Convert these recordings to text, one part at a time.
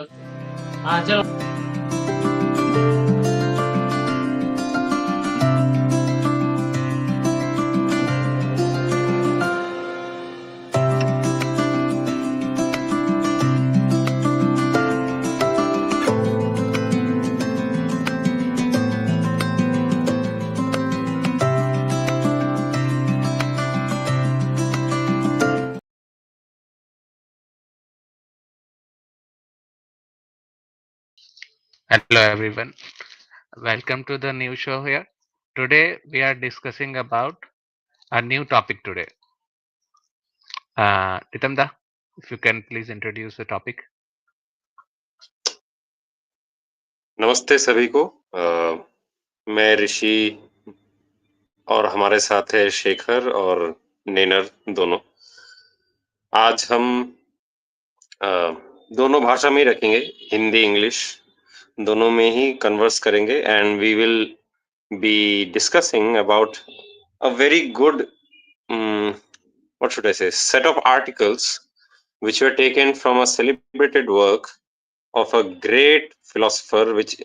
हाँ चलो। Hello everyone, welcome to the new show here. Today we are discussing about a new topic today. Nitamda, if you can please introduce the topic. नमस्ते सभी को। मैं ऋषि और हमारे साथ है शेखर और नेनर दोनों। आज हम दोनों भाषा में ही रखेंगे, हिंदी इंग्लिश दोनों में ही कन्वर्स करेंगे and we will be discussing about a very good what should I say, set of articles which were taken from a celebrated work of a great philosopher which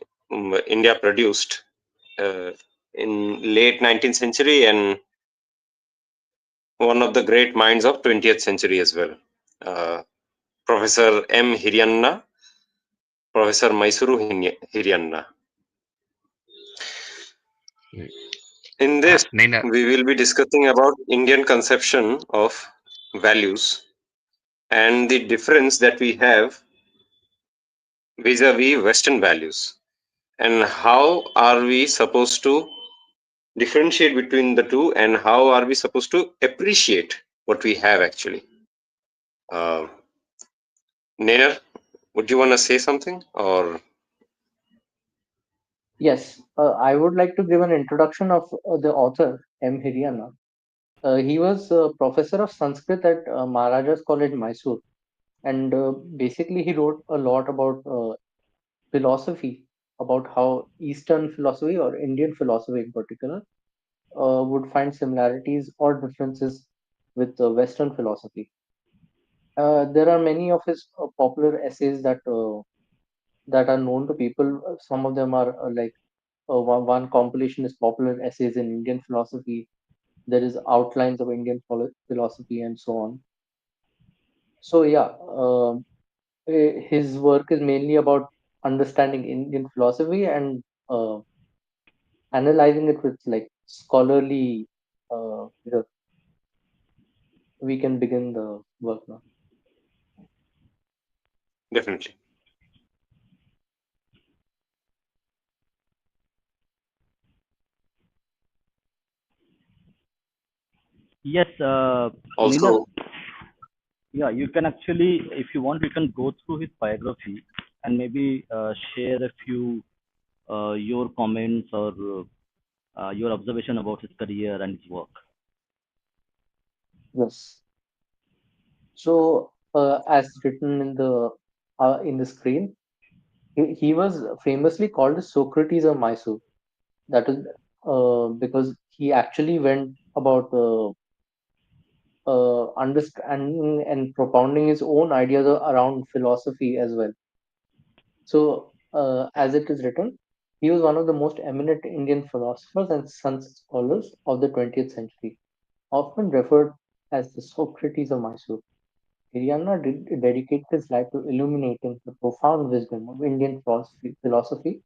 India produced in late 19th century and one of the great minds of 20th century as well. Professor M Hiriyanna, Professor Mysore Hiriyanna. In this, Nina, we will be discussing about Indian conception of values and the difference that we have vis-a-vis Western values, and how are we supposed to differentiate between the two, and how are we supposed to appreciate what we have actually. Nair, would you want to say something or? Yes, I would like to give an introduction of the author M Hiriyanna. He was a professor of Sanskrit at Maharaja's College, Mysore, and basically he wrote a lot about philosophy, about how Eastern philosophy or Indian philosophy in particular would find similarities or differences with Western philosophy. There are many of his popular essays that are known to people. Some of them are one compilation is popular essays in Indian philosophy. There is outlines of Indian philosophy and so on. So yeah, his work is mainly about understanding Indian philosophy and analyzing it with like scholarly. We can begin the work now. Definitely. Yes, Nina, Also, yeah, you can actually, if you want, you can go through his biography and maybe share a few your comments or your observation about his career and his work. Yes. So as written in the screen, he was famously called the Socrates of Mysore. That is because he actually went about understanding and propounding his own ideas around philosophy as well. So, as it is written, he was one of the most eminent Indian philosophers and scholars of the 20th century, often referred as the Socrates of Mysore. Hiriyanna dedicated his life to illuminating the profound wisdom of Indian philosophy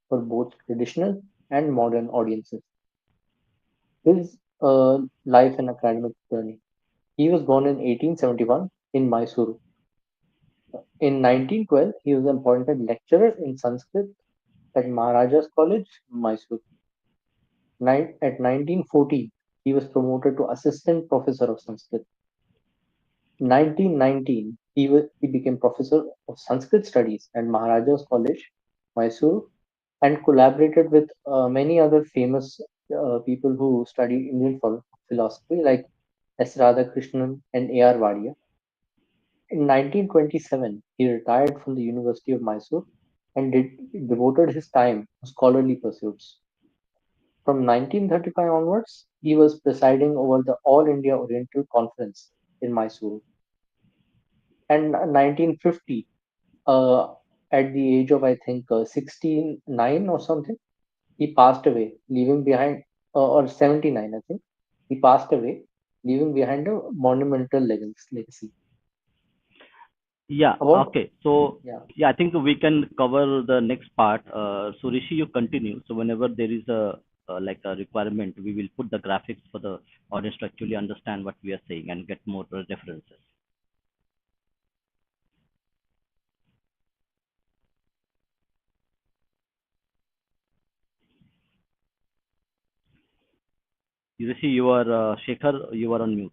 for both traditional and modern audiences. His life and academic journey. He was born in 1871 in Mysuru. In 1912, he was appointed lecturer in Sanskrit at Maharaja's College, Mysore. At 1940, he was promoted to assistant professor of Sanskrit. 1919, he became professor of Sanskrit studies at Maharaja's College, Mysore, and collaborated with many other famous people who studied Indian philosophy like S. Radhakrishnan and A. R. Vadia. In 1927, he retired from the University of Mysore and devoted his time to scholarly pursuits. From 1935 onwards, he was presiding over the All India Oriental Conference in Mysore. And 1950, at the age of, I think, 69 or something. He passed away, leaving behind, or 79, I think. He passed away, leaving behind a monumental legacy. Yeah, About, okay. So, yeah. yeah, I think we can cover the next part. So, Rishi, you continue. So, whenever there is a like a requirement, we will put the graphics for the audience to actually understand what we are saying and get more references. Rishi, you are Shekhar, you are on mute.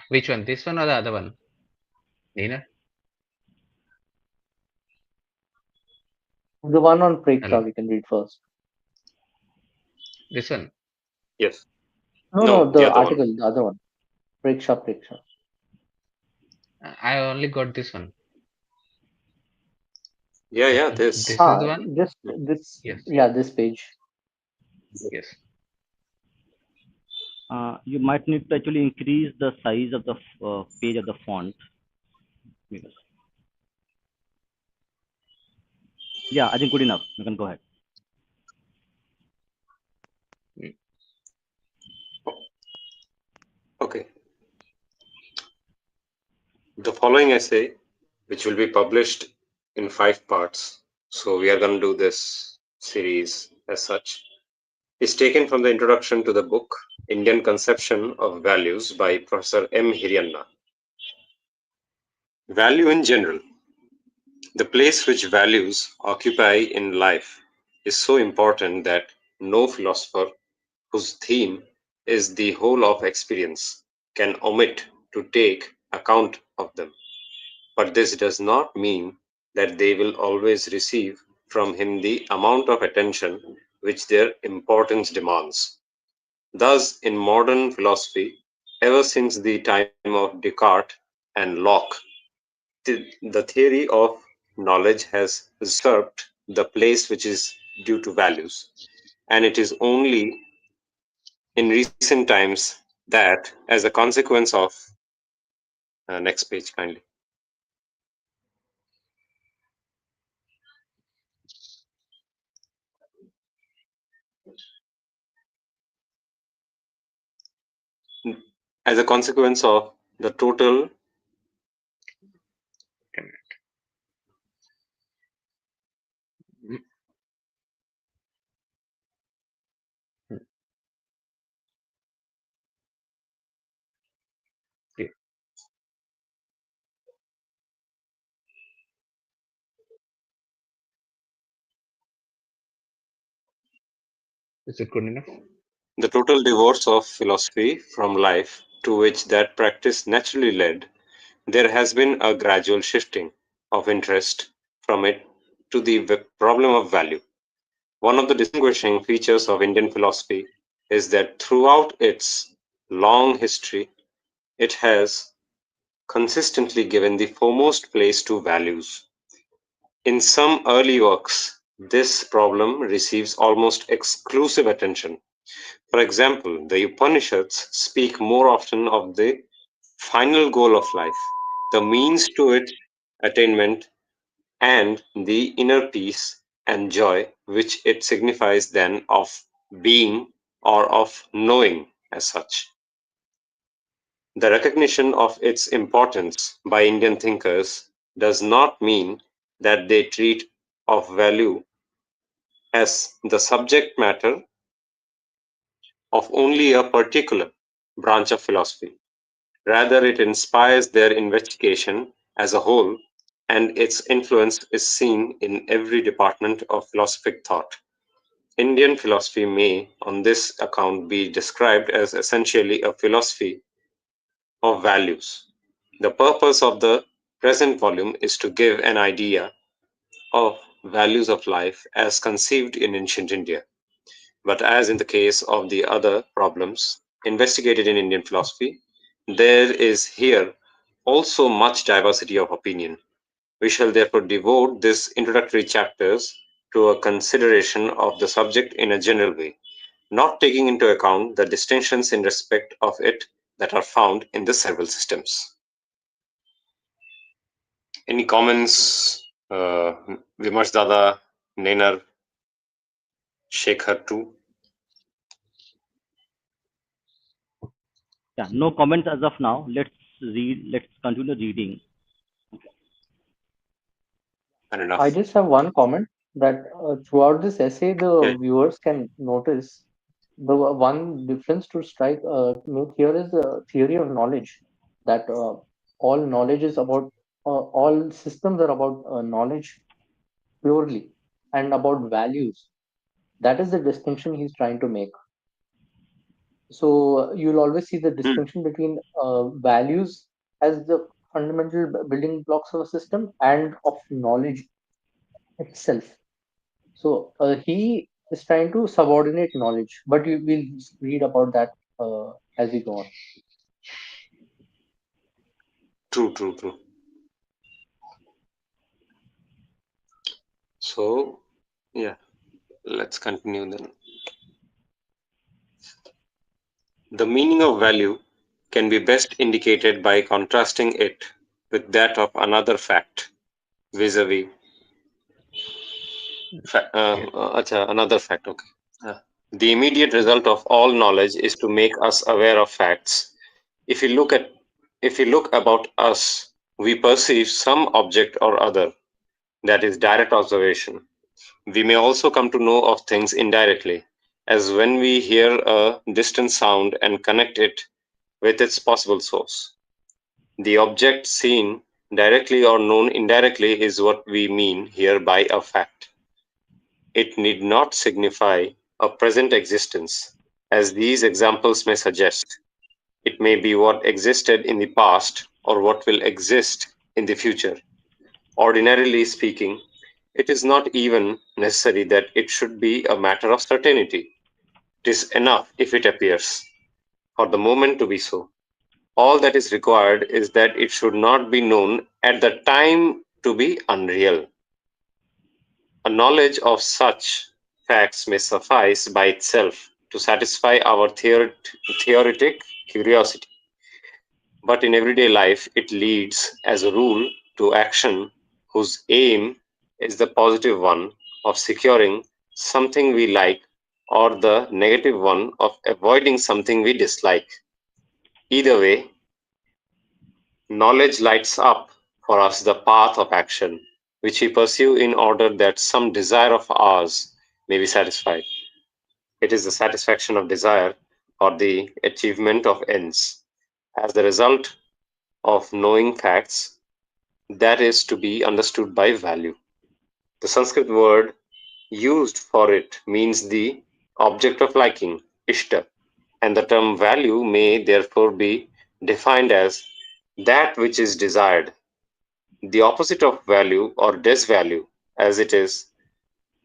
Which one? This one or the other one? Nina? The one on Hello. Preksha we can read first. This one. Yes. No, No, no, the the other one. article, the other one. Preksha. I only got this one. Yeah, yeah, this. This is the Ah, one. this, Yes. yeah, this page. Yes. You might need to actually increase the size of the page of the font. Because, yeah, I think good enough. You can go ahead. Mm, Okay. The following essay, which will be published in 5 parts, so we are going to do this series as such, is taken from the introduction to the book Indian Conception of Values by Professor M Hiriyanna. Value in general. The place which values occupy in life is so important that no philosopher whose theme is the whole of experience can omit to take account of them. But this does not mean that they will always receive from him the amount of attention which their importance demands. Thus, in modern philosophy, ever since the time of Descartes and Locke, the theory of knowledge has usurped the place which is due to values, and it is only in recent times that, as a consequence of next page, kindly. As a consequence of the total mm, mm, yeah. Is it good enough? the total divorce of philosophy from life to which that practice naturally led, there has been a gradual shifting of interest from it to the problem of value. One of the distinguishing features of Indian philosophy is that throughout its long history, it has consistently given the foremost place to values. In some early works, this problem receives almost exclusive attention. For example, the Upanishads speak more often of the final goal of life, the means to its attainment, and the inner peace and joy which it signifies than of being or of knowing as such. The recognition of its importance by Indian thinkers does not mean that they treat of value as the subject matter of only a particular branch of philosophy. Rather, it inspires their investigation as a whole, and its influence is seen in every department of philosophic thought. Indian philosophy may, on this account, be described as essentially a philosophy of values. The purpose of the present volume is to give an idea of values of life as conceived in ancient India. But as in the case of the other problems investigated in Indian philosophy, there is here also much diversity of opinion. We shall therefore devote these introductory chapters to a consideration of the subject in a general way, not taking into account the distinctions in respect of it that are found in the several systems. Any comments? Vimarsh Dada, Nenar, Shekhar too. Yeah, no comments as of now. Let's read. Let's continue reading. Fair I enough. just have one comment that throughout this essay, Yeah. the viewers can notice the one difference to strike note here is the theory of knowledge. That all knowledge is about all systems are about knowledge purely and about values. That is the distinction he's trying to make. So you'll always see the Hmm. distinction between values as the fundamental building blocks of a system and of knowledge itself. So he is trying to subordinate knowledge, but you will read about that as we go on. True, true, true. So, yeah, let's continue then. The meaning of value can be best indicated by contrasting it with that of another fact, vis-a-vis another fact. Okay. Uh, the immediate result of all knowledge is to make us aware of facts. If we look at if we look about us, we perceive some object or other, that is direct observation. We may also come to know of things indirectly, as when we hear a distant sound and connect it with its possible source. The object seen directly or known indirectly is what we mean here by a fact. It need not signify a present existence, as these examples may suggest. It may be what existed in the past or what will exist in the future. Ordinarily speaking, it is not even necessary that it should be a matter of certainty. It is enough if it appears, for the moment to be so. All that is required is that it should not be known at the time to be unreal. A knowledge of such facts may suffice by itself to satisfy our theoretic curiosity, but in everyday life it leads, as a rule, to action whose aim is the positive one of securing something we like or the negative one of avoiding something we dislike. Either way, knowledge lights up for us the path of action, which we pursue in order that some desire of ours may be satisfied. It is the satisfaction of desire or the achievement of ends. As the result of knowing facts, that is to be understood by value. The Sanskrit word used for it means the object of liking, ishta, and the term value may therefore be defined as that which is desired. The opposite of value or disvalue, as it is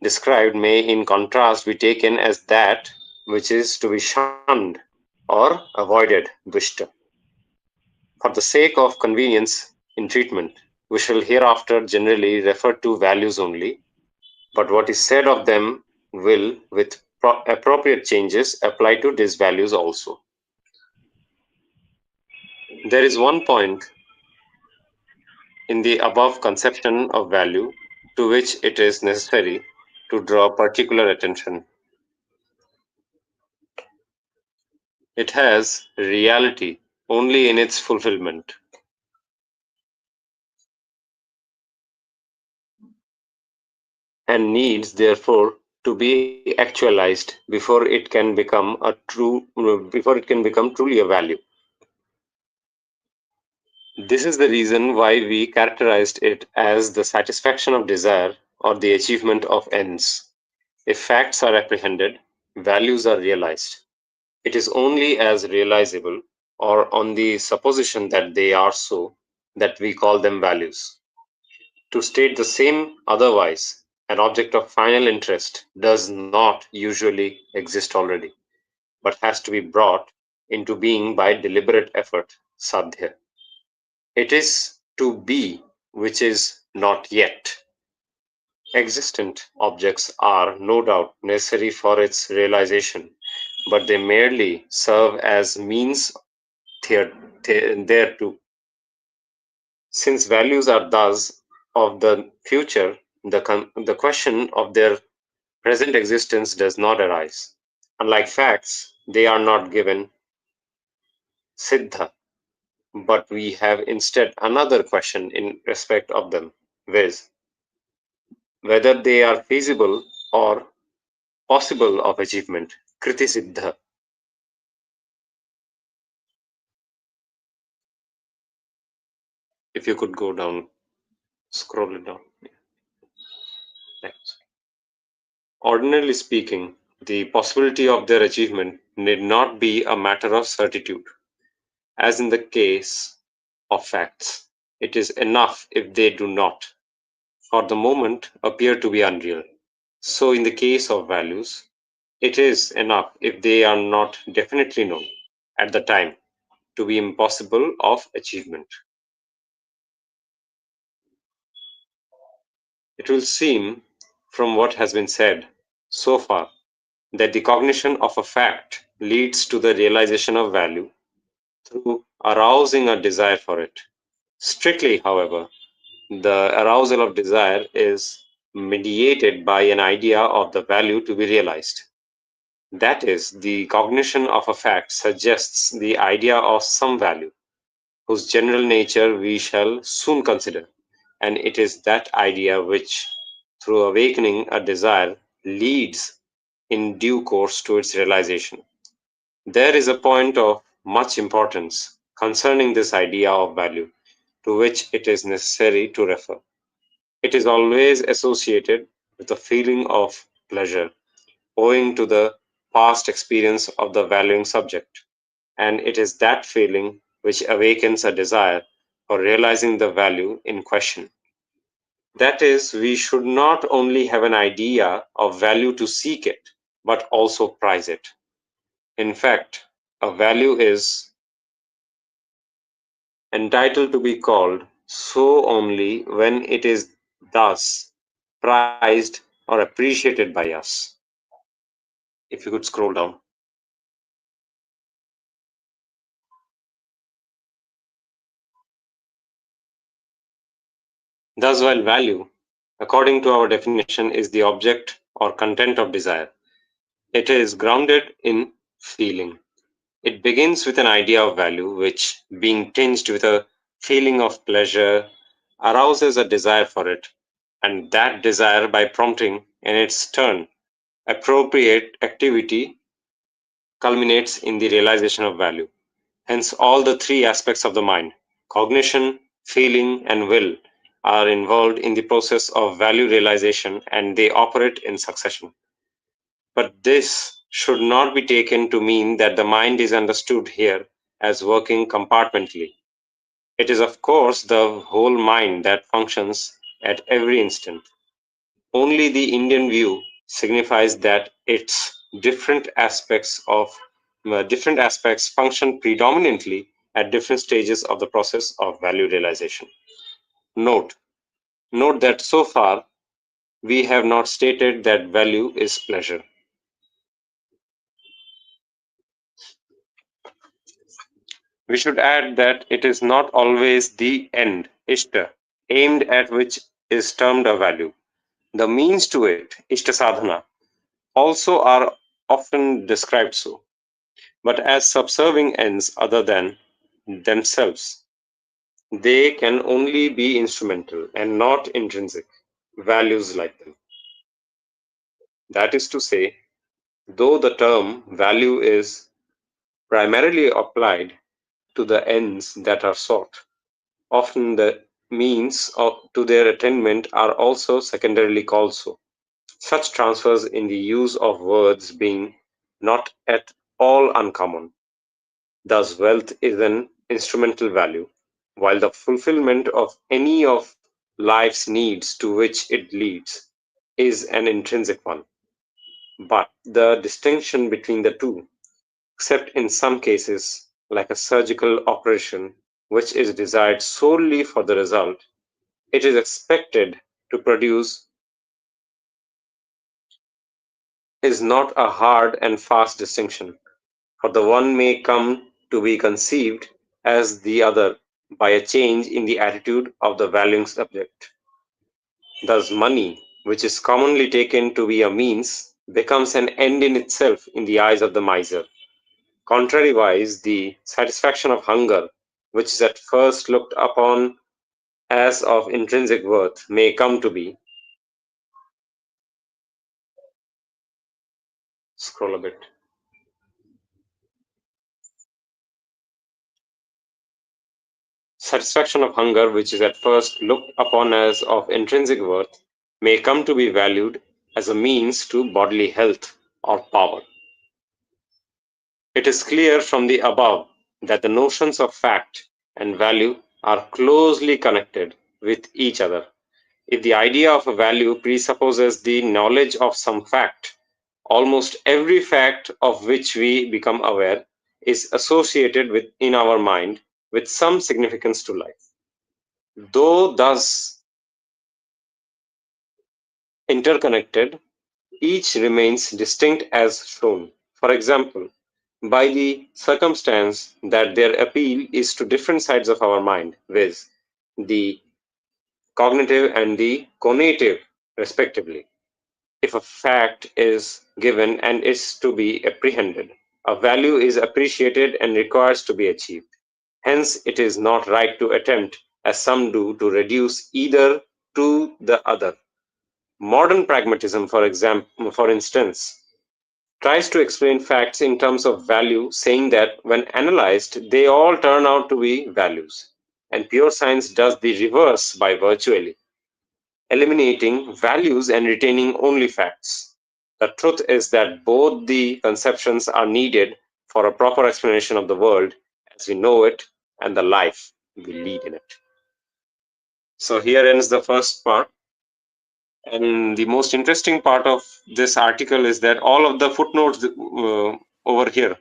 described, may in contrast be taken as that which is to be shunned or avoided, dushta. For the sake of convenience in treatment, we shall hereafter generally refer to values only, but what is said of them will, with appropriate changes, apply to disvalues also. There is one point in the above conception of value to which it is necessary to draw particular attention. It has reality only in its fulfillment, and needs therefore to be actualized before it can become truly a value. This is the reason why we characterized it as the satisfaction of desire or the achievement of ends. If facts are apprehended, values are realized. It is only as realizable, or on the supposition that they are so, that we call them values. To state the same otherwise, an object of final interest does not usually exist already, but has to be brought into being by deliberate effort, sadhya. It is to be which is not yet. Existent objects are no doubt necessary for its realization, but they merely serve as means thereto. Since values are thus of the future, the question of their present existence does not arise. Unlike facts, they are not given siddha, but we have instead another question in respect of them, viz., whether they are feasible or possible of achievement, kriti siddha. If you could go down, scroll it down. Next. Ordinarily speaking, the possibility of their achievement need not be a matter of certitude, as in the case of facts. It is enough if they do not, for the moment, appear to be unreal. So, in the case of values, it is enough if they are not definitely known at the time to be impossible of achievement. It will seem, from what has been said so far, that the cognition of a fact leads to the realization of value through arousing a desire for it. Strictly, however, the arousal of desire is mediated by an idea of the value to be realized. That is, the cognition of a fact suggests the idea of some value, whose general nature we shall soon consider, and it is that idea which, through awakening a desire, leads in due course to its realization. There is a point of much importance concerning this idea of value to which it is necessary to refer. It is always associated with a feeling of pleasure owing to the past experience of the valuing subject, and it is that feeling which awakens a desire for realizing the value in question. That is, we should not only have an idea of value to seek it, but also prize it. In fact, a value is entitled to be called so only when it is thus prized or appreciated by us. If you could scroll down. Thus, while value, according to our definition, is the object or content of desire, it is grounded in feeling. It begins with an idea of value, which, being tinged with a feeling of pleasure, arouses a desire for it, and that desire, by prompting, in its turn, appropriate activity, culminates in the realization of value. Hence, all the three aspects of the mind, cognition, feeling, and will, are involved in the process of value realization, and they operate in succession. But this should not be taken to mean that the mind is understood here as working compartmentally. It is, of course, the whole mind that functions at every instant. Only the Indian view signifies that its different aspects function predominantly at different stages of the process of value realization. Note, note that so far we have not stated that value is pleasure. We should add that it is not always the end, ishta, aimed at which is termed a value. The means to it, ishta sadhana, also are often described so, but as subserving ends other than themselves. They can only be instrumental and not intrinsic values like them. That is to say, though the term value is primarily applied to the ends that are sought, often the to their attainment are also secondarily called so. Such transfers in the use of words being not at all uncommon. Thus, wealth is an instrumental value, while the fulfillment of any of life's needs to which it leads is an intrinsic one. But the distinction between the two, except in some cases, like a surgical operation, which is desired solely for the result it is expected to produce, is not a hard and fast distinction, for the one may come to be conceived as the other by a change in the attitude of the valuing subject. Thus, money, which is commonly taken to be a means, becomes an end in itself in the eyes of the miser. Contrariwise, the satisfaction of hunger, which is at first looked upon as of intrinsic worth, may come to be, scroll a bit, satisfaction of hunger, which is at first looked upon as of intrinsic worth, may come to be valued as a means to bodily health or power. It is clear from the above that the notions of fact and value are closely connected with each other. If the idea of a value presupposes the knowledge of some fact, almost every fact of which we become aware is associated with in our mind with some significance to life. Though thus interconnected, each remains distinct as shown. For example, by the circumstance that their appeal is to different sides of our mind, viz., the cognitive and the conative, respectively. If a fact is given and is to be apprehended, a value is appreciated and requires to be achieved. Hence, it is not right to attempt, as some do, to reduce either to the other. Modern pragmatism, for instance, tries to explain facts in terms of value, saying that when analyzed, they all turn out to be values. And pure science does the reverse by virtually eliminating values and retaining only facts. The truth is that both the conceptions are needed for a proper explanation of the world as we know it and the life we lead in it. So here ends the first part. And the most interesting part of this article is that all of the footnotes over here.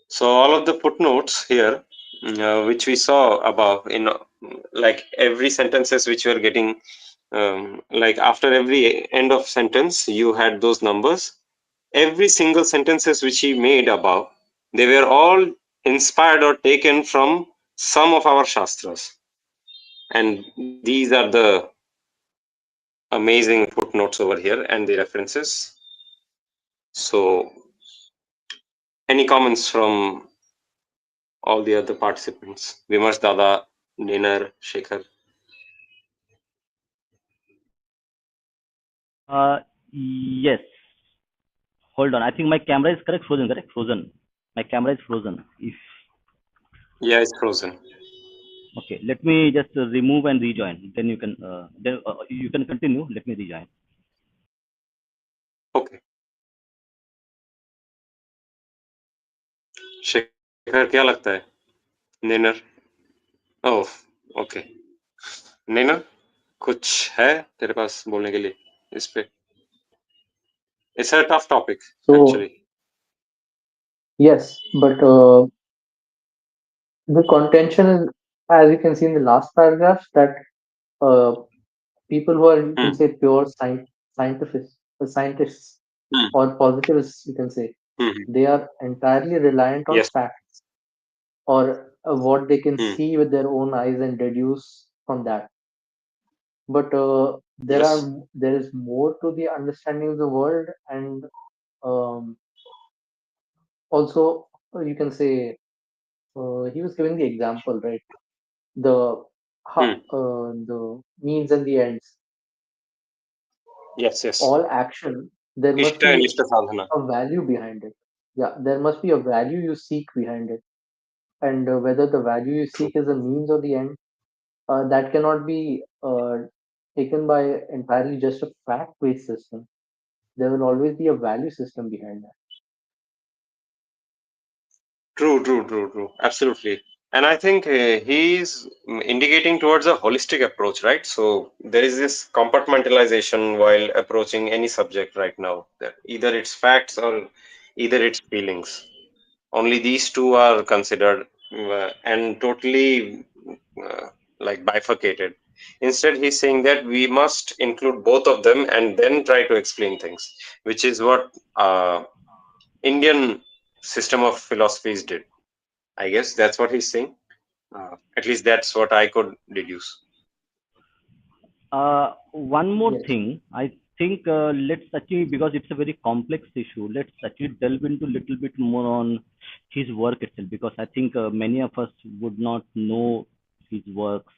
So all of the footnotes here, which we saw above, in like every sentences which we are getting, like after every end of sentence, you had those numbers. Every single sentences which he made above, they were all inspired or taken from some of our shastras, and these are the amazing footnotes over here and the references. So, any comments from all the other participants? Vimarsh Dada, Ninar, Shekhar. Yes. Hold on. I think my camera is correct. Frozen, correct? Frozen. My camera is frozen. If Yeah, it's frozen. okay, let me just remove and rejoin. Then you can continue. Let me rejoin. Okay. Shekhar क्या लगता है? निनर. Oh, okay. निनर, कुछ है तेरे पास बोलने के लिए इस पे? It's a tough topic, So actually. yes, but the contention is, as you can see in the last paragraph, that uh, people who are, you Hmm. can say, pure scientists Hmm. or positivists, you can say, Hmm. they are entirely reliant on Yes. facts or what they can Hmm. see with their own eyes and deduce from that. But Yes. there is more to the understanding of the world, and um, also you can say he was giving the example, right? The Hmm. the means and the ends. Yes. Yes. All action, there must Ishta and be Ishta sadhana. a value behind it. Yeah, there must be a value you seek behind it, and whether the value you True. seek is a means or the end, that cannot be taken by entirely just a fact-based system. There will always be a value system behind that. True. True. True. True. Absolutely. And I think he's indicating towards a holistic approach, right? So there is this compartmentalization while approaching any subject right now. That either it's facts or either it's feelings. Only these two are considered and totally uh, like bifurcated. Instead, he's saying that we must include both of them and then try to explain things, which is what Indian system of philosophies did. I guess that's what he's saying. At least that's what I could deduce. One more Yes. thing, I think let's actually, because it's a very complex issue, let's actually delve into a little bit more on his work itself, because I think many of us would not know his works,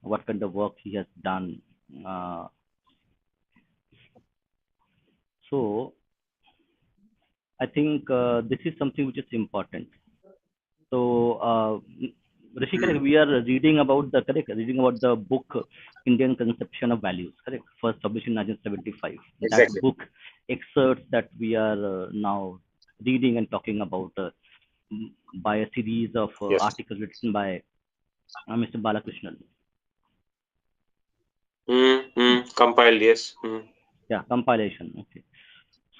what kind of work he has done. Uh, so I think this is something which is important. So, Rishi, correct, Hmm. we are reading about the correct reading about the book Indian Conception of Values, correct, first published in 1975. That Exactly. book excerpts that we are now reading and talking about by a series of Yes. articles written by Mr. Balakrishnan. Compiled. Yes. Yeah, compilation. Okay.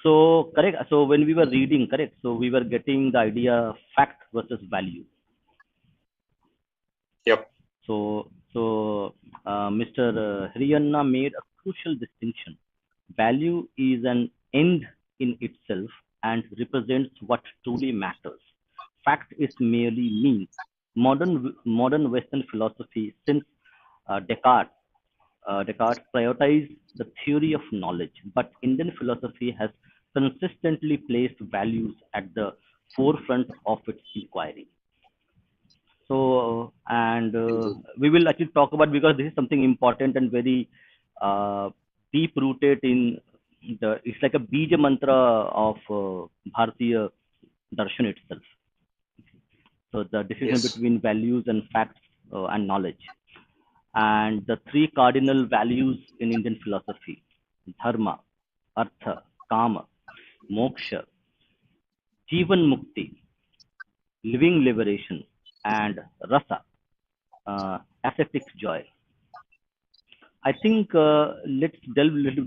So correct. So when we were reading, correct. So we were getting the idea fact versus value. Yep. So Mr. Hiriyanna made a crucial distinction. Value is an end in itself and represents what truly matters. Fact is merely means. Modern Western philosophy, since Descartes prioritized the theory of knowledge, but Indian philosophy has consistently placed values at the forefront of its inquiry. So, and Indeed. we will actually talk about, because this is something important and very deep rooted in it's like a bija mantra of Bharatiya darshan itself. So the decision Yes. between values and facts and knowledge, and the three cardinal values in Indian philosophy: dharma, artha, kama, moksha, jivan mukti, living liberation, and rasa, ascetic joy. I think let's delve little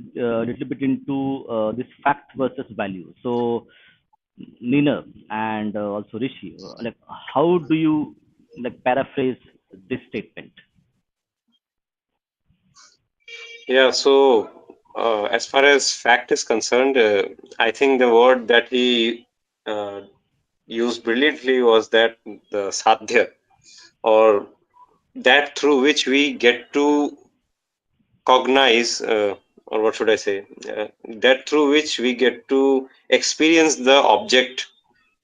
bit into this fact versus value. So, Nina and also Rishi, like how do you like paraphrase this statement? Yeah. So, as far as fact is concerned, I think the word that he uh, used brilliantly was that the sadhya, or that through which we get to cognize, or what should I say, that through which we get to experience the object,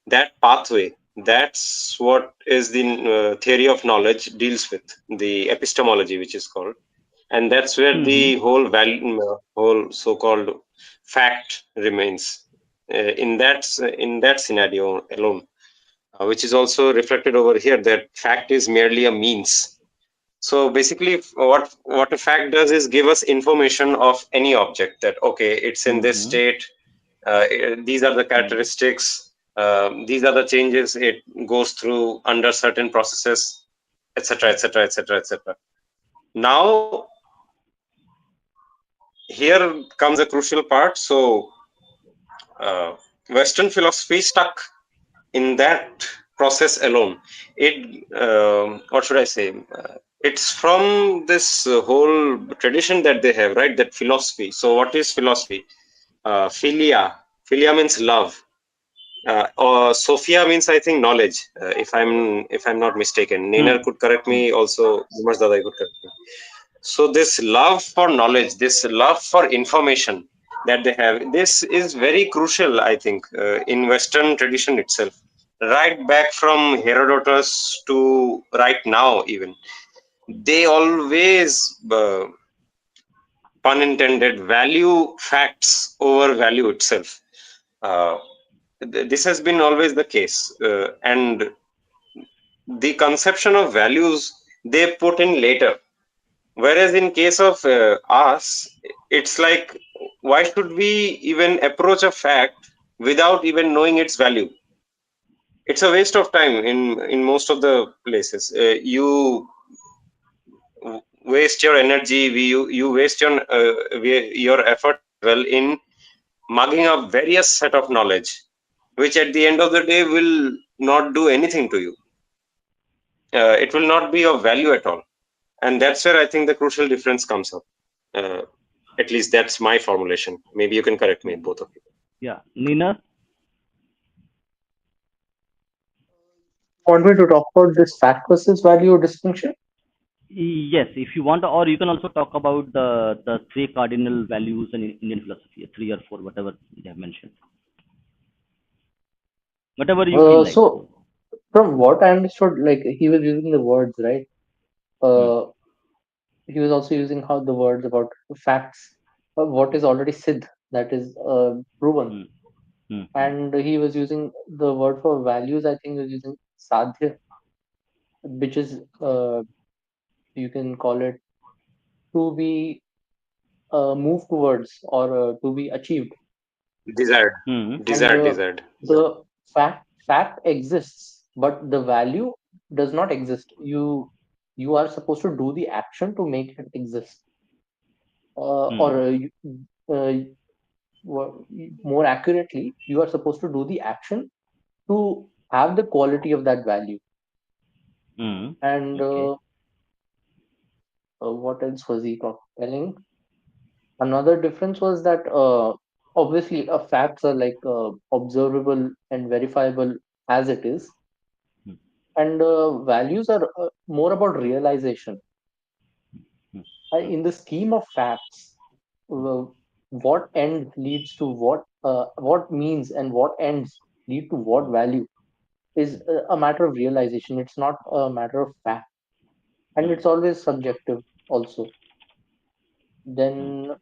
that pathway. That's what is the theory of knowledge deals with, the epistemology, which is called, and that's where Mm-hmm. the whole so-called fact remains. In that scenario alone, which is also reflected over here, that fact is merely a means. So basically, what a fact does is give us information of any object, that okay, it's in this Mm-hmm. state, these are the characteristics, these are the changes it goes through under certain processes, etc., etc., etc., etc. Now, here comes a crucial part. So, uh, Western philosophy stuck in that process alone. What should I say? It's from this whole tradition that they have, right? That philosophy. So, what is philosophy? Philia. Philia means love. Or Sophia means, I think, knowledge. If I'm not mistaken. Nina Hmm. could correct Hmm. me. Also, Vimarsh Dada could correct me. So this love for knowledge, this love for information that they have, this is very crucial, I think, in Western tradition itself. Right back from Herodotus to right now, even they always, pun intended, value facts over value itself. Uh, this has been always the case, and the conception of values they put in later. Whereas in case of us, it's like, why should we even approach a fact without even knowing its value? It's a waste of time in most of the places. You waste your energy, you waste your effort as well in mugging up various set of knowledge, which at the end of the day will not do anything to you. It will not be of value at all, and that's where I think the crucial difference comes up. Uh, at least that's my formulation. Maybe you can correct me, both of you. Yeah, Nina. Want me to talk about this fact versus value distinction? Yes, if you want, or you can also talk about the three cardinal values in Indian philosophy, three or four, whatever they have mentioned, whatever you feel like. So from what I understood, like he was using the words, right? Hmm, Uh, he was also using how the words about facts, what is already siddh, that is proven, hmm, hmm, hmm, and he was using the word for values. I think he was using sadhya, which is you can call it to be moved towards or to be achieved, Desired, hmm, and desired. the fact exists, but the value does not exist. You are supposed to do the action to make it exist, or hmm, uh, more accurately, you are supposed to do the action to have the quality of that value. hmm. And Okay. what else was he telling? Another difference was that obviously facts are like observable and verifiable as it is, Hmm, and values are more about realization. hmm, In the scheme of facts, uh, what end leads to what means, and what ends lead to what value is a matter of realization. It's not a matter of fact, and hmm, it's always subjective also. hmm, Then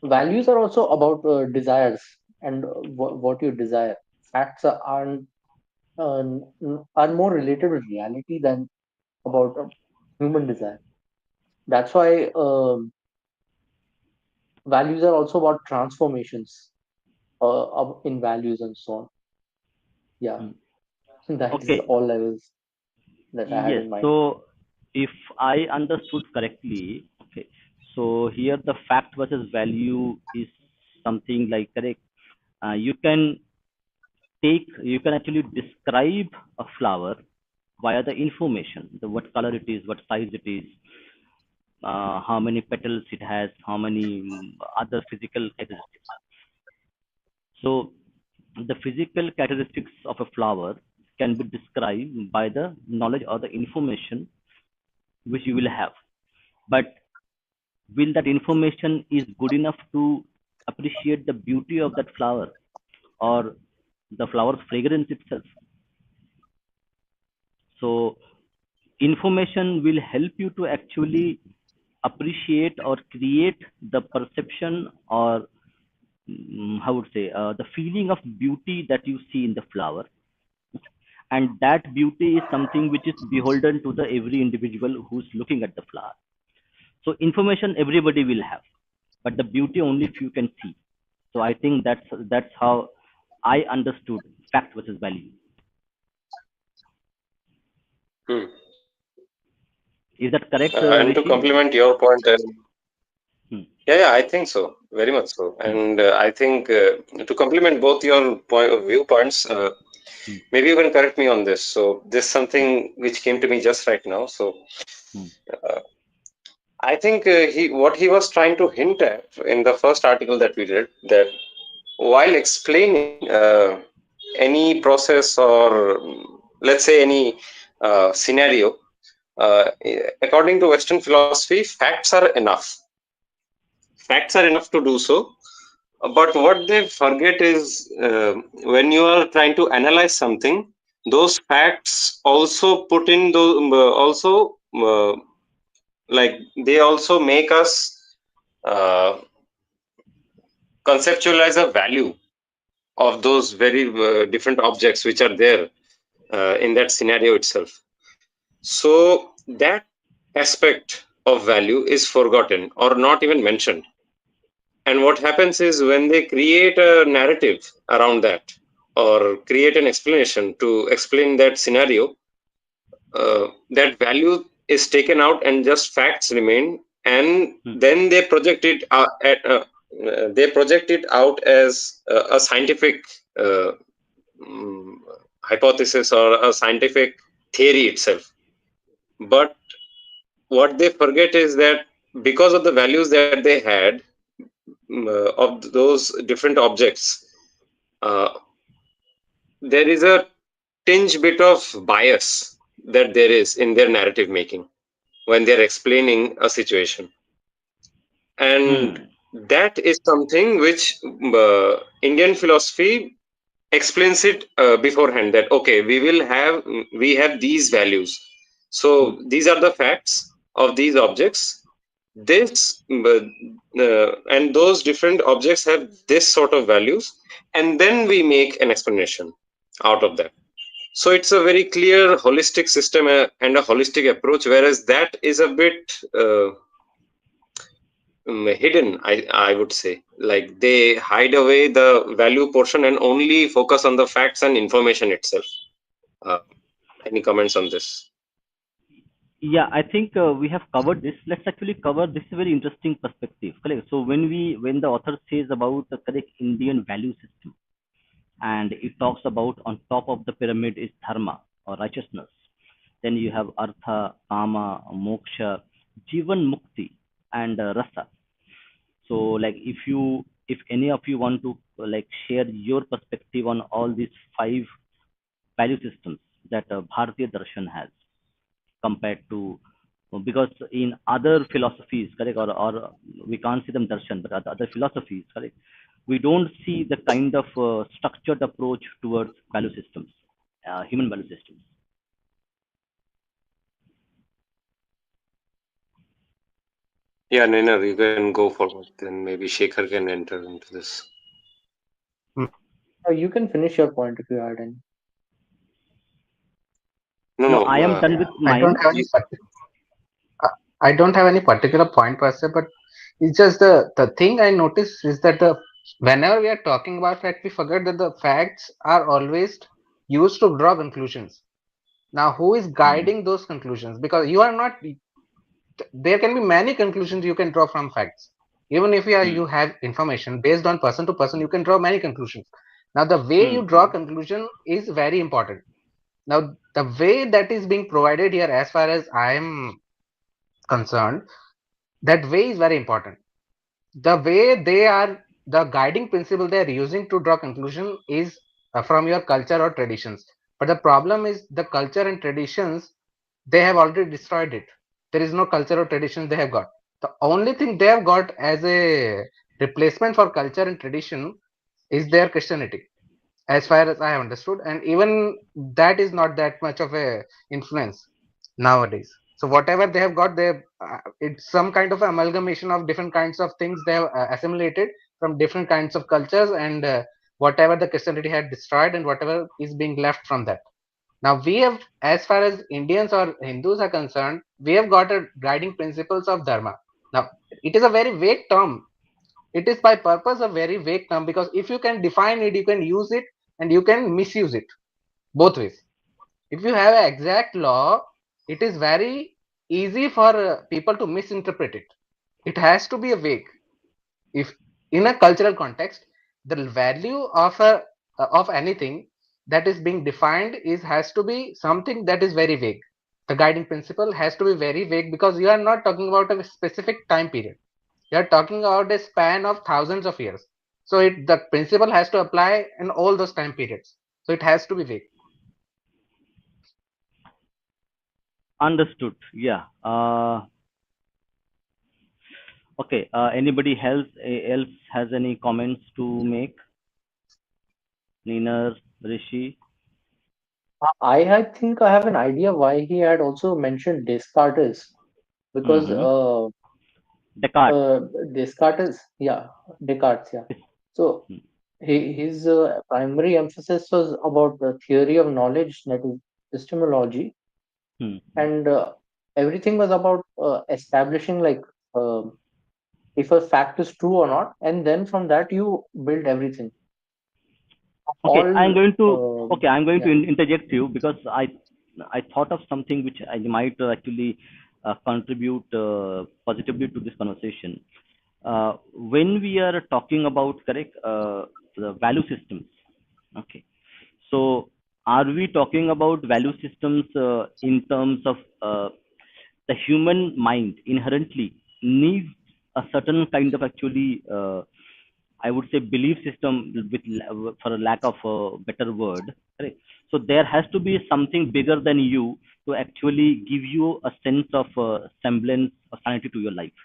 values are also about desires and what you desire. Facts are more related to reality than about human desire. That's why values are also about transformations in values and so on. Yeah, hmm. that is Okay. all that I had Yes. in mind. So if I understood correctly, okay. So here the fact versus value is something like correct. You can actually describe a flower via the information, the what color it is, what size it is, how many petals it has, how many other physical characteristics. So the physical characteristics of a flower can be described by the knowledge or the information which you will have. But will that information is good enough to appreciate the beauty of that flower or the flower's fragrance itself? So information will help you to actually appreciate or create the perception or how would say the feeling of beauty that you see in the flower, and that beauty is something which is beholden to the every individual who's looking at the flower. So information everybody will have, but the beauty only few can see. So I think that's how I understood fact versus value. Hmm. Is that correct, And to Rishi? complement your point, and Hmm, yeah, I think so, very much so. hmm, And I think to complement both your viewpoints, hmm, maybe you can correct me on this. So this is hmm, something which came to me just right now. So hmm, uh, I think he what he was trying to hint at in the first article that we read, that while explaining any process or let's say any scenario, according to Western philosophy, facts are enough to do so. But what they forget is when you are trying to analyze something, those facts also put in those also uh, like they also make us uh, conceptualize a value of those very different objects which are there in that scenario itself. So that aspect of value is forgotten or not even mentioned. And what happens is when they create a narrative around that or create an explanation to explain that scenario, that value is taken out and just facts remain, and hmm, then they project it out as a scientific uh, mm, hypothesis or a scientific theory itself. But what they forget is that because of the values that they had of those different objects, uh, there is a tinge bit of bias that there is in their narrative making when they're explaining a situation. And Hmm. that is something which Indian philosophy explains it beforehand, that okay, we have these values, Hmm. so these are the facts of these objects, this and those different objects have this sort of values, and then we make an explanation out of that. So it's a very clear holistic system and a holistic approach, whereas that is a bit hidden, I would say. Like they hide away the value portion and only focus on the facts and information itself. uh, any comments on this? Yeah, I think we have covered this. Let's actually cover this very interesting perspective. Correct. So when the author says about the correct Indian value system, and it talks about on top of the pyramid is dharma or righteousness. Then you have artha, kama, moksha, jivan mukti, and rasa. So like if any of you want to like share your perspective on all these five value systems that Bharatiya darshan has compared to, because in other philosophies, correct, or we can't see them darshan, but other philosophies, correct, we don't see the kind of structured approach towards value systems, human value systems. Yeah, Nina, you can go forward, then maybe Shekhar can enter into this. You can finish your point if you had any. No, No, no, I am done with I don't mine. have any I don't have any particular point per se, but it's just the thing I notice is that the whenever we are talking about fact, we forget that the facts are always used to draw conclusions. Now, who is Hmm. guiding those conclusions? Because you are not. There can be many conclusions you can draw from facts. Even if Hmm. you have information based on person to person, you can draw many conclusions. Now, the way Hmm. you draw conclusion is very important. Now, the way that is being provided here, as far as I am concerned, that way is very important. The way they are, the guiding principle they are using to draw conclusion is from your culture or traditions. But the problem is the culture and traditions, they have already destroyed it. There is no culture or traditions they have got. The only thing they have got as a replacement for culture and tradition is their Christianity, as far as I have understood, and even that is not that much of a influence nowadays. So whatever they have got, they it's some kind of amalgamation of different kinds of things they have assimilated from different kinds of cultures, and whatever the Christianity had destroyed and whatever is being left from that. Now we have, as far as Indians or Hindus are concerned, we have got a guiding principles of dharma. Now it is a very vague term. It is by purpose a very vague term, because if you can define it, you can use it and you can misuse it both ways. If you have an exact law, it is very easy for people to misinterpret it. It has to be a vague. If in a cultural context, the value of anything that is being defined is has to be something that is very vague. The guiding principle has to be very vague, because you are not talking about a specific time period. You are talking about a span of thousands of years. So the principle has to apply in all those time periods. So it has to be vague. Understood. Yeah. Okay. Anybody else has any comments to make? Nina, Rishi. I think I have an idea why he had also mentioned Descartes, because Mm-hmm. Descartes. uh, Descartes, yeah, Descartes, yeah. So Hmm. his primary emphasis was about the theory of knowledge, that is epistemology, Hmm. and everything was about establishing like if a fact is true or not, and then from that you build everything. Okay, I'm All going to yeah. interject you because I thought of something which I might actually contribute positively to this conversation. When we are talking about correct the value systems, okay. So are we talking about value systems in terms of the human mind inherently needs a certain kind of actually I would say belief system with for a lack of a better word. Correct. So there has to be something bigger than you to actually give you a sense of semblance of sanity to your life.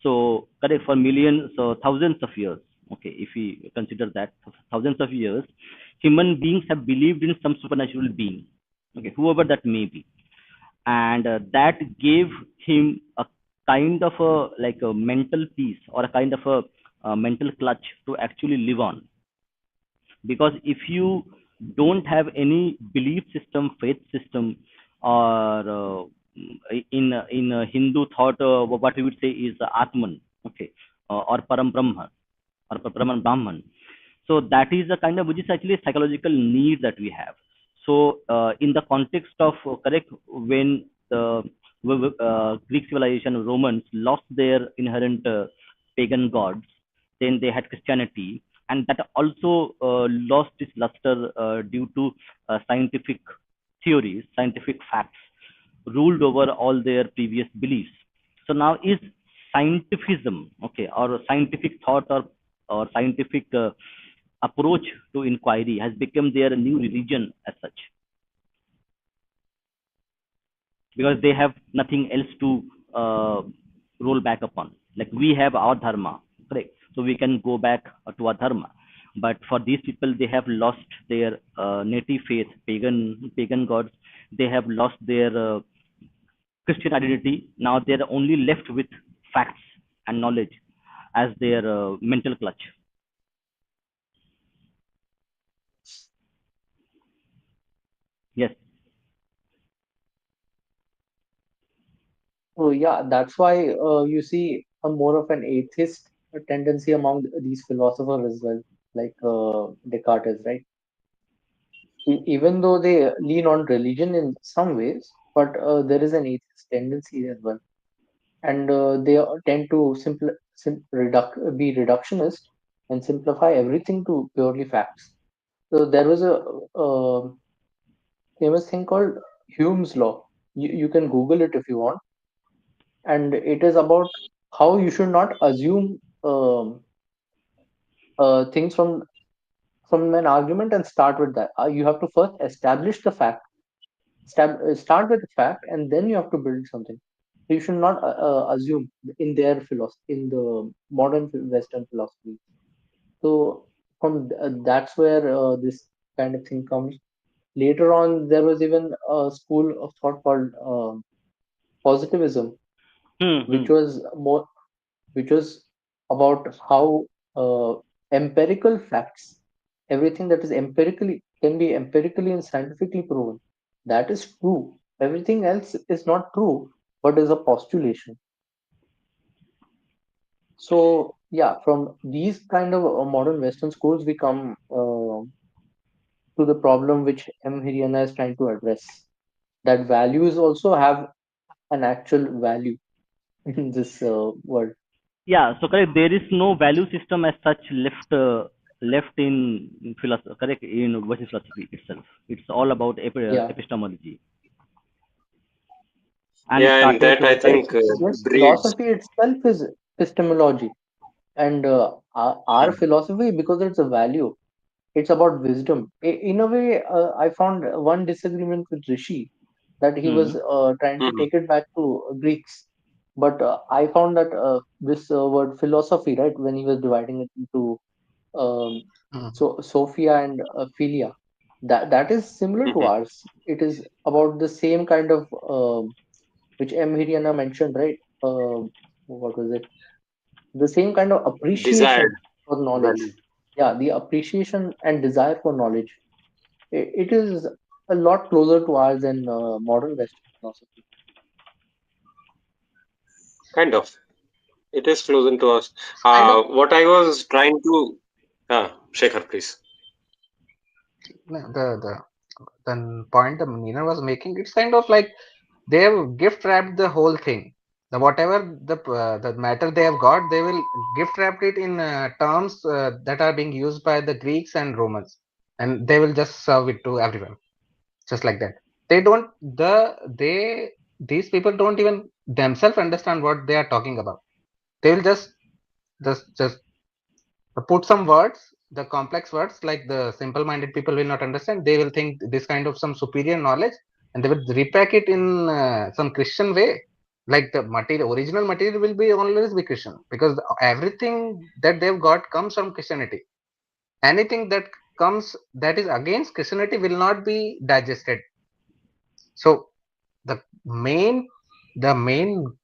So correct, for millions, so thousands of years. Okay, if we consider that for thousands of years, human beings have believed in some supernatural being. Okay, whoever that may be, and that gave him a kind of a like a mental peace or a kind of a mental clutch to actually live on. Because if you don't have any belief system, faith system, or in Hindu thought, what we would say is Atman, okay, or Param Brahma or Param Brahman. So that is the kind of, which is actually a psychological need that we have. So in the context of correct, when the Greek civilization, Romans lost their inherent pagan gods, then they had Christianity, and that also lost its luster due to scientific theories, scientific facts ruled over all their previous beliefs. So now is scientificism, okay, or scientific thought, or scientific approach to inquiry has become their new religion as such, because they have nothing else to uh, roll back upon. Like we have our dharma, correct? So we can go back to our dharma. But for these people, they have lost their native faith, pagan gods. They have lost their Christian identity. Now they are only left with facts and knowledge as their mental clutch. Yes. So yeah, that's why you see a more of an atheist tendency among these philosophers as well, like Descartes, is, right? Even though they lean on religion in some ways, but there is an atheist tendency as well, and they tend to be reductionist and simplify everything to purely facts. So there was a famous thing called Hume's law. You can Google it if you want, and it is about how you should not assume things from an argument and start with that. You have to first establish the fact, start with the fact, and then you have to build something. So you should not assume in their philosophy, in the modern Western philosophy. So that's where this kind of thing comes. Later on, there was even a school of thought called positivism, which Hmm. was more which was about how uh, empirical facts, everything that is empirically can be empirically and scientifically proven. That is true. Everything else is not true, but is a postulation. So yeah, from these kind of modern Western schools, we come to the problem which M Hiriyanna is trying to address. That values also have an actual value in this world. Yeah, so correct. There is no value system as such left in philosophy. Correct, in Western philosophy itself. It's all about Yeah. epistemology, and it Yeah, and started that I with correct. think Yes, breeds. philosophy itself is epistemology, and our philosophy, because it's a value, it's about wisdom. In a way, I found one disagreement with Rishi, that he was Hmm. trying to Mhm, take it back to Greeks, but I found that this word philosophy, right, when he was dividing it into um, Mhm. Sophia and Philia, that is similar to mhm. ours. It is about the same kind of which M. Hiriyanna mentioned, right? What was it? The same kind of Desired appreciation for knowledge. value. Yeah, the appreciation and desire for knowledge. It is a lot closer to ours than modern Western philosophy. Kind of. It is closer to us. And What I was trying to. Shekhar, please. No, the point the Nina was making, it's kind of like they have gift wrapped the whole thing. The whatever the matter they have got, they will gift wrap it in terms that are being used by the Greeks and Romans, and they will just serve it to everyone, just like that. They don't they these people don't even themselves understand what they are talking about. They will just put some words, the complex words, like the simple minded people will not understand. They will think this kind of some superior knowledge, and they will repack it in some Christian way. Like the material, original material will be always be Christian, because everything that they've got comes from Christianity. Anything that comes that is against Christianity will not be digested. So the main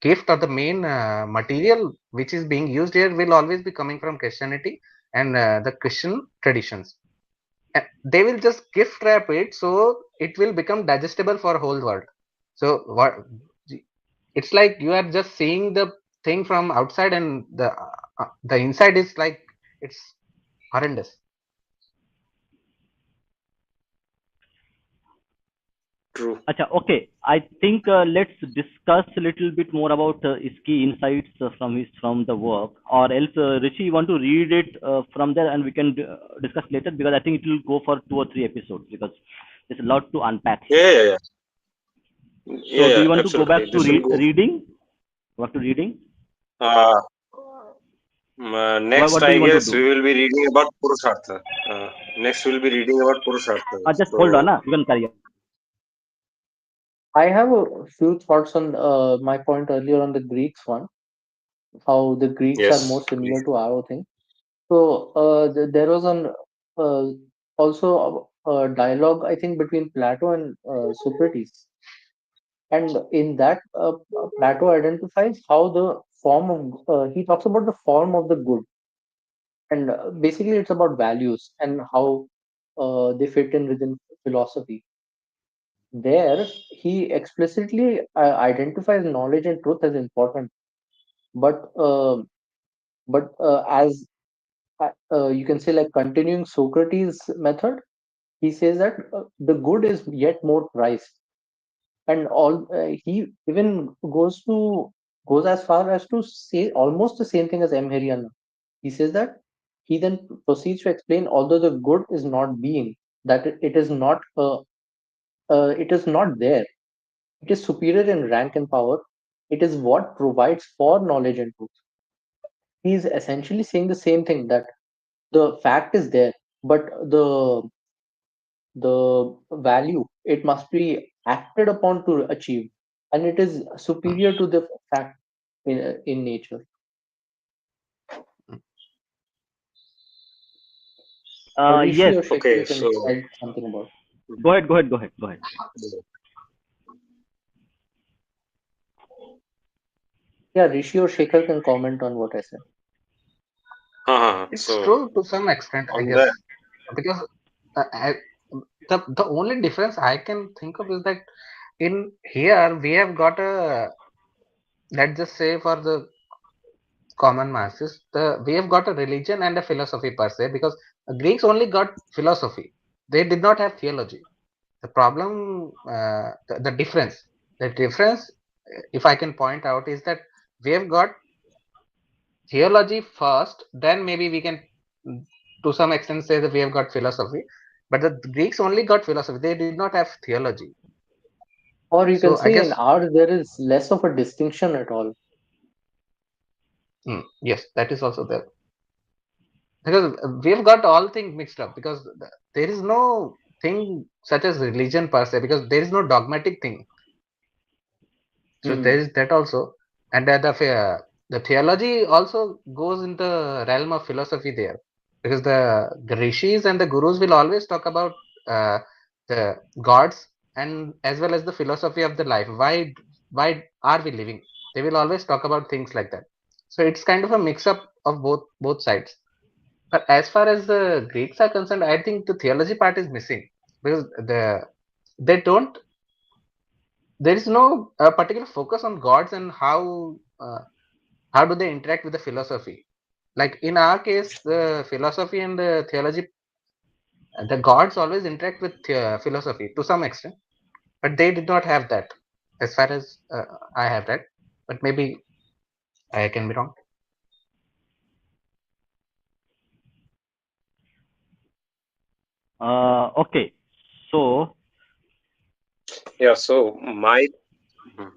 gift, or the main material which is being used here, will always be coming from Christianity and the Christian traditions. They will just gift wrap it so it will become digestible for whole world. So what, it's like you are just seeing the thing from outside, and the inside is like, it's horrendous. True. Acha, okay. I think let's discuss a little bit more about his key insights from the work, or else Rishi, you want to read it from there, and we can discuss later, because I think it will go for 2 or 3 episodes, because there's a lot to unpack Yeah, here. yeah, yeah. So, Yeah, do yeah, you want to go absolutely. back to This will go. reading? Back to reading. Uh, What Next, what do I you want to guess do? we will be reading about Purushartha. Next, we'll be reading about Purushartha. Just hold on, So, you can carry on. I have a few thoughts on my point earlier on the Greeks one, how the Greeks are more yes, similar please. to our thing. So there was an uh, also a dialogue, I think, between Plato and Socrates, and in that Plato identifies how the form of he talks about the form of the good, and basically it's about values and how they fit in within philosophy. There, he explicitly identifies knowledge and truth as important, but as you can say, like continuing Socrates' method, he says that the good is yet more prized, and all he even goes as far as to say almost the same thing as M Hiriyanna. He says that he then proceeds to explain, although the good is not being, that it is not there. It is superior in rank and power. It is what provides for knowledge and truth. He is essentially saying the same thing, that the fact is there, but the value, it must be acted upon to achieve, and it is superior to the fact in nature. Rishi Yes. or Shekhar, Okay, you so can tell something about. Go ahead. Go ahead. Go ahead. Go ahead. Yeah, Rishi or Shekhar can comment on what I said. It's so true to some extent, I on guess, that, because the only difference I can think of is that in here we have got a, let's just say for the common masses, we have got a religion and a philosophy per se, because the Greeks only got philosophy. They did not have theology. The problem, the difference, if I can point out, is that we have got theology first, then maybe we can, mm, to some extent, say that we have got philosophy. But the Greeks only got philosophy. They did not have theology. Or you can So I say in guess, ours there is less of a distinction at all. yes, that is also there, because we have got all things mixed up, because there is no thing such as religion per se, because there is no dogmatic thing. So there Hmm. is that also, and the theology also goes in the realm of philosophy there, because the rishis and the gurus will always talk about uh, the gods, and as well as the philosophy of the life. Why are we living? They will always talk about things like that. So it's kind of a mix up of both sides. But as far as the Greeks are concerned, I think the theology part is missing, because they don't, there is no particular focus on gods and how do they interact with the philosophy. Like in our case, the philosophy and the theology, the gods always interact with philosophy to some extent, but they did not have that, as far as I have read. But maybe I can be wrong. Okay. So, yeah, so my, Mhm.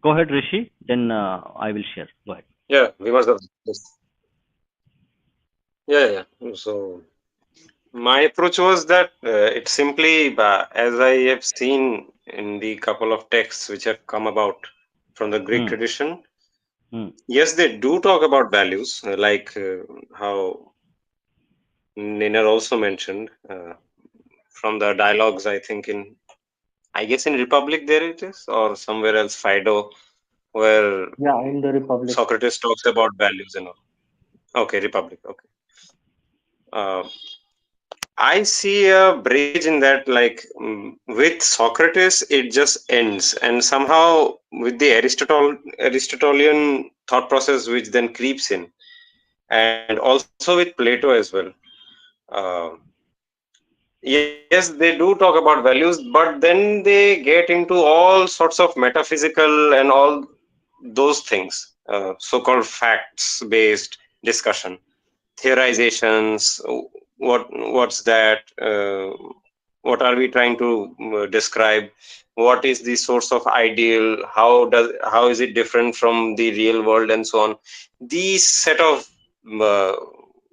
go ahead, Rishi. Then I will share. Go ahead. Yeah, we must have this. Yeah. So my approach was that it simply, as I have seen in the couple of texts which have come about from the Greek Hmm. tradition, Hmm. yes, they do talk about values, like how Niner also mentioned from the dialogues. I think I guess in Republic there it is, or somewhere else, Phaedo, where Yeah, in the Republic. Socrates talks about values and all. Okay, Republic. Okay. Uh, I see a breakage in that, like with Socrates, it just ends, and somehow with the Aristotelian thought process, which then creeps in, and also with Plato as well. Uh, yes, they do talk about values, but then they get into all sorts of metaphysical and all those things, so-called facts-based discussion, theorizations. What's that? What are we trying to describe? What is the source of ideal? How is it different from the real world, and so on? These set of uh,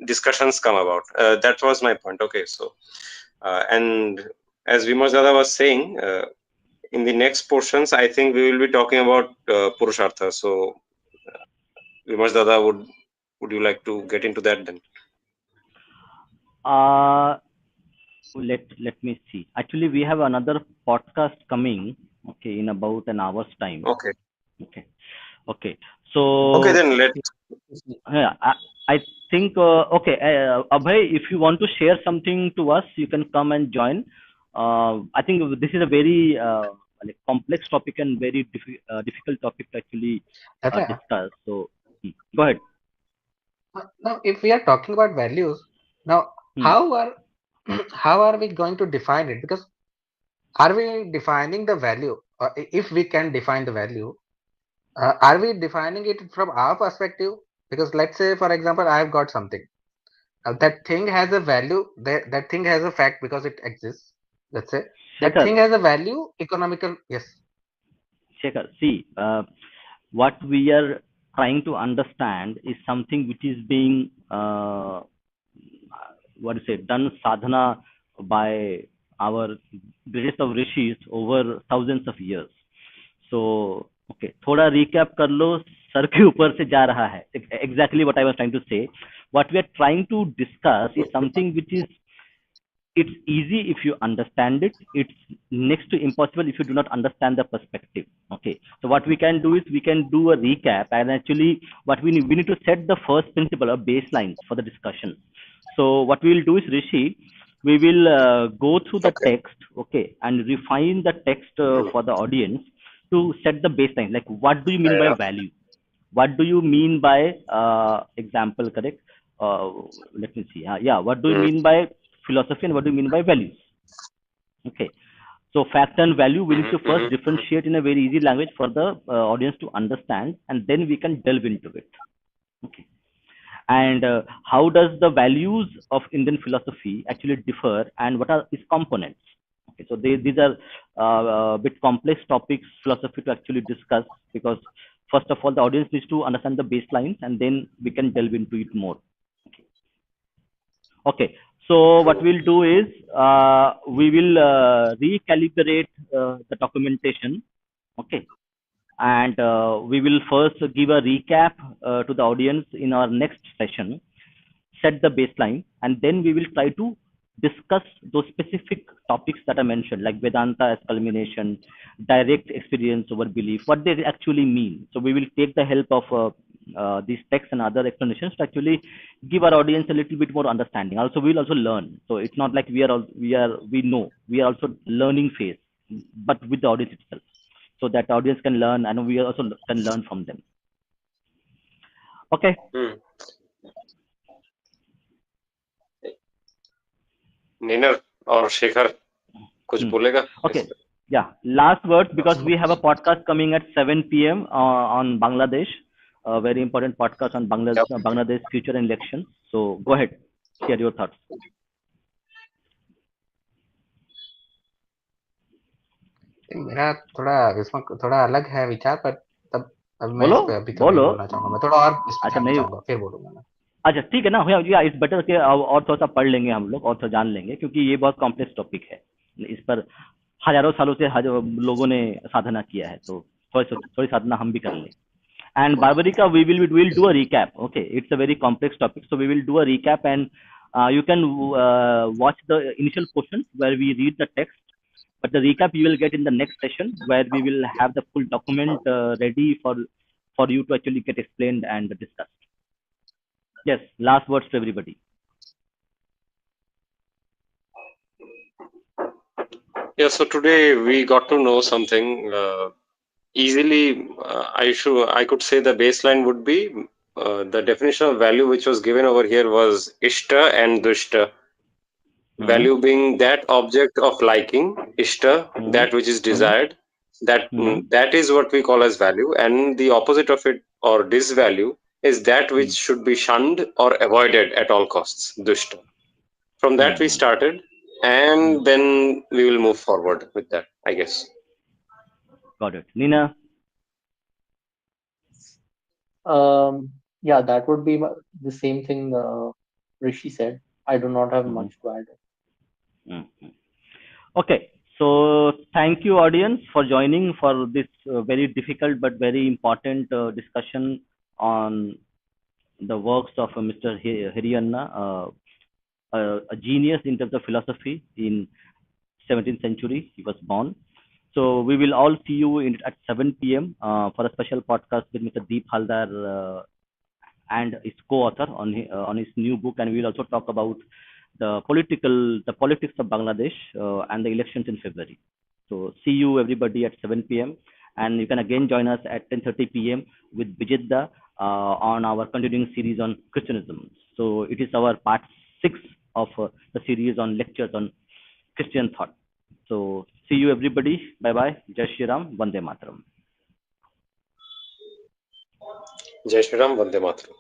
discussions come about. That was my point. Okay, so and as Vimas Dada was saying, in the next portions, I think we will be talking about Purushartha. So, Vimas Dada, would you like to get into that then? Uh, let me see. Actually, we have another podcast coming. Okay, in about an hour's time. Okay. Okay. Okay. Okay, So then let. yeah, I think okay, Abhay, if you want to share something to us, you can come and join. I think this is a very like complex topic and very difficult topic to actually Yeah. discuss. So go ahead. Now, if we are talking about values, now Hmm. how are how are we going to define it? Because are we defining the value, or if we can define the value, are we defining it from our perspective? Because let's say, for example, I've got something. Now, that thing has a value. That thing has a fact because it exists. Let's say that Shekhar, thing has a value, economical. Yes. Shekhar, see, what we are trying to understand is something which is being what is it done sadhana by our greatest of rishis over thousands of years. So okay, थोड़ा recap कर लो. Sir के ऊपर से जा रहा है. Exactly what I was trying to say. What we are trying to discuss is something which is, it's easy if you understand it. It's next to impossible if you do not understand the perspective. Okay, so what we can do is we can do a recap, and actually what we need to set the first principle or baselines for the discussion. So what we will do is, Rishi, we will go through the Okay. text, okay, and refine the text Hmm. for the audience to set the baseline. Like, what do you mean Fair by enough. value? What do you mean by example? Correct. Uh, Let me see. Yeah, what do you Hmm. mean by philosophy and what do you mean by values? Okay. So fact and value, we need to first Hmm. differentiate in a very easy language for the audience to understand, and then we can delve into it. Okay. And how does the values of Indian philosophy actually differ, and what are its components? Okay, so these are a bit complex topics, philosophy, to actually discuss, because first of all, the audience needs to understand the baselines, and then we can delve into it more. Okay, so what True. we'll do is we will recalibrate the documentation. Okay, and we will first give a recap to the audience in our next session, set the baseline, and then we will try to discuss those specific topics that I mentioned, like Vedanta as culmination, direct experience over belief, what they actually mean. So we will take the help of these texts and other explanations to actually give our audience a little bit more understanding. Also, we'll also learn. So it's not like we know. We are also learning phase, but with the audience itself, so that the audience can learn and we also can learn from them. Okay. Hmm. Niner or Shekhar, कुछ Hmm. बोलेगा इस Okay. पे? Yeah. Last words, because we have a podcast coming at 7 p.m. On Bangladesh. A very important podcast on Yep. Bangladesh future and elections. So go ahead, share your thoughts. मेरा थोड़ा इसमें थोड़ा अलग है विचार, पर तब अब मैं बोलो इस पे अभी तो नहीं बोलो. बोलना चाहूंगा, मैं थोड़ा और इस पे अच्छा जानना नहीं. चाहूंगा, फिर बोलूंगा मैं। अच्छा ठीक है ना भैया, या इट्स बेटर कि और थोड़ा सा पढ़ लेंगे हम लोग और थोड़ा जान लेंगे, क्योंकि ये बहुत कॉम्प्लेक्स टॉपिक है, इस पर हजारों सालों से लोगों ने साधना किया है, तो थोड़ी साधना हम भी कर लें. And Barbarica, we'll do a recap. Okay, it's a very complex topic, so we will do a recap, and you can watch the initial portions where we read the text, but the recap you will get in the next session where we will have the full document ready for you to actually get explained and discussed. Yes, last words to everybody. Yeah, so today we got to know something easily. I could say the baseline would be the definition of value which was given over here was ishta and dushta. Mm-hmm. Value being that object of liking, ishta, Mm-hmm. that which is Mm-hmm. desired, Mm-hmm. that is what we call as value, and the opposite of it or disvalue is that which should be shunned or avoided at all costs, dushta. From that we Mm-hmm. started, Mm-hmm. and then we will move forward with that, I guess. Got it. Nina. Yeah, that would be the same thing Rishi said. I do not have Mm-hmm. much to add. Mm-hmm. Okay, so thank you, audience, for joining for this very difficult but very important discussion on the works of Mr. Hiriyanna, a genius in terms of philosophy in 17th century. He was born. So we will all see you at 7 p.m. For a special podcast with Mr. Deep Haldar and his co-author on his new book, and we will also talk about the politics of Bangladesh and the elections in February. So see you everybody at 7 p.m. and you can again join us at 10:30 p.m. with Bijidda on our continuing series on Christianism. So it is our part 6 of the series on lectures on Christian thought. So see you everybody. Bye bye. Jai Shri Ram. Vande Mataram. Jai Shri Ram, Vande Mataram.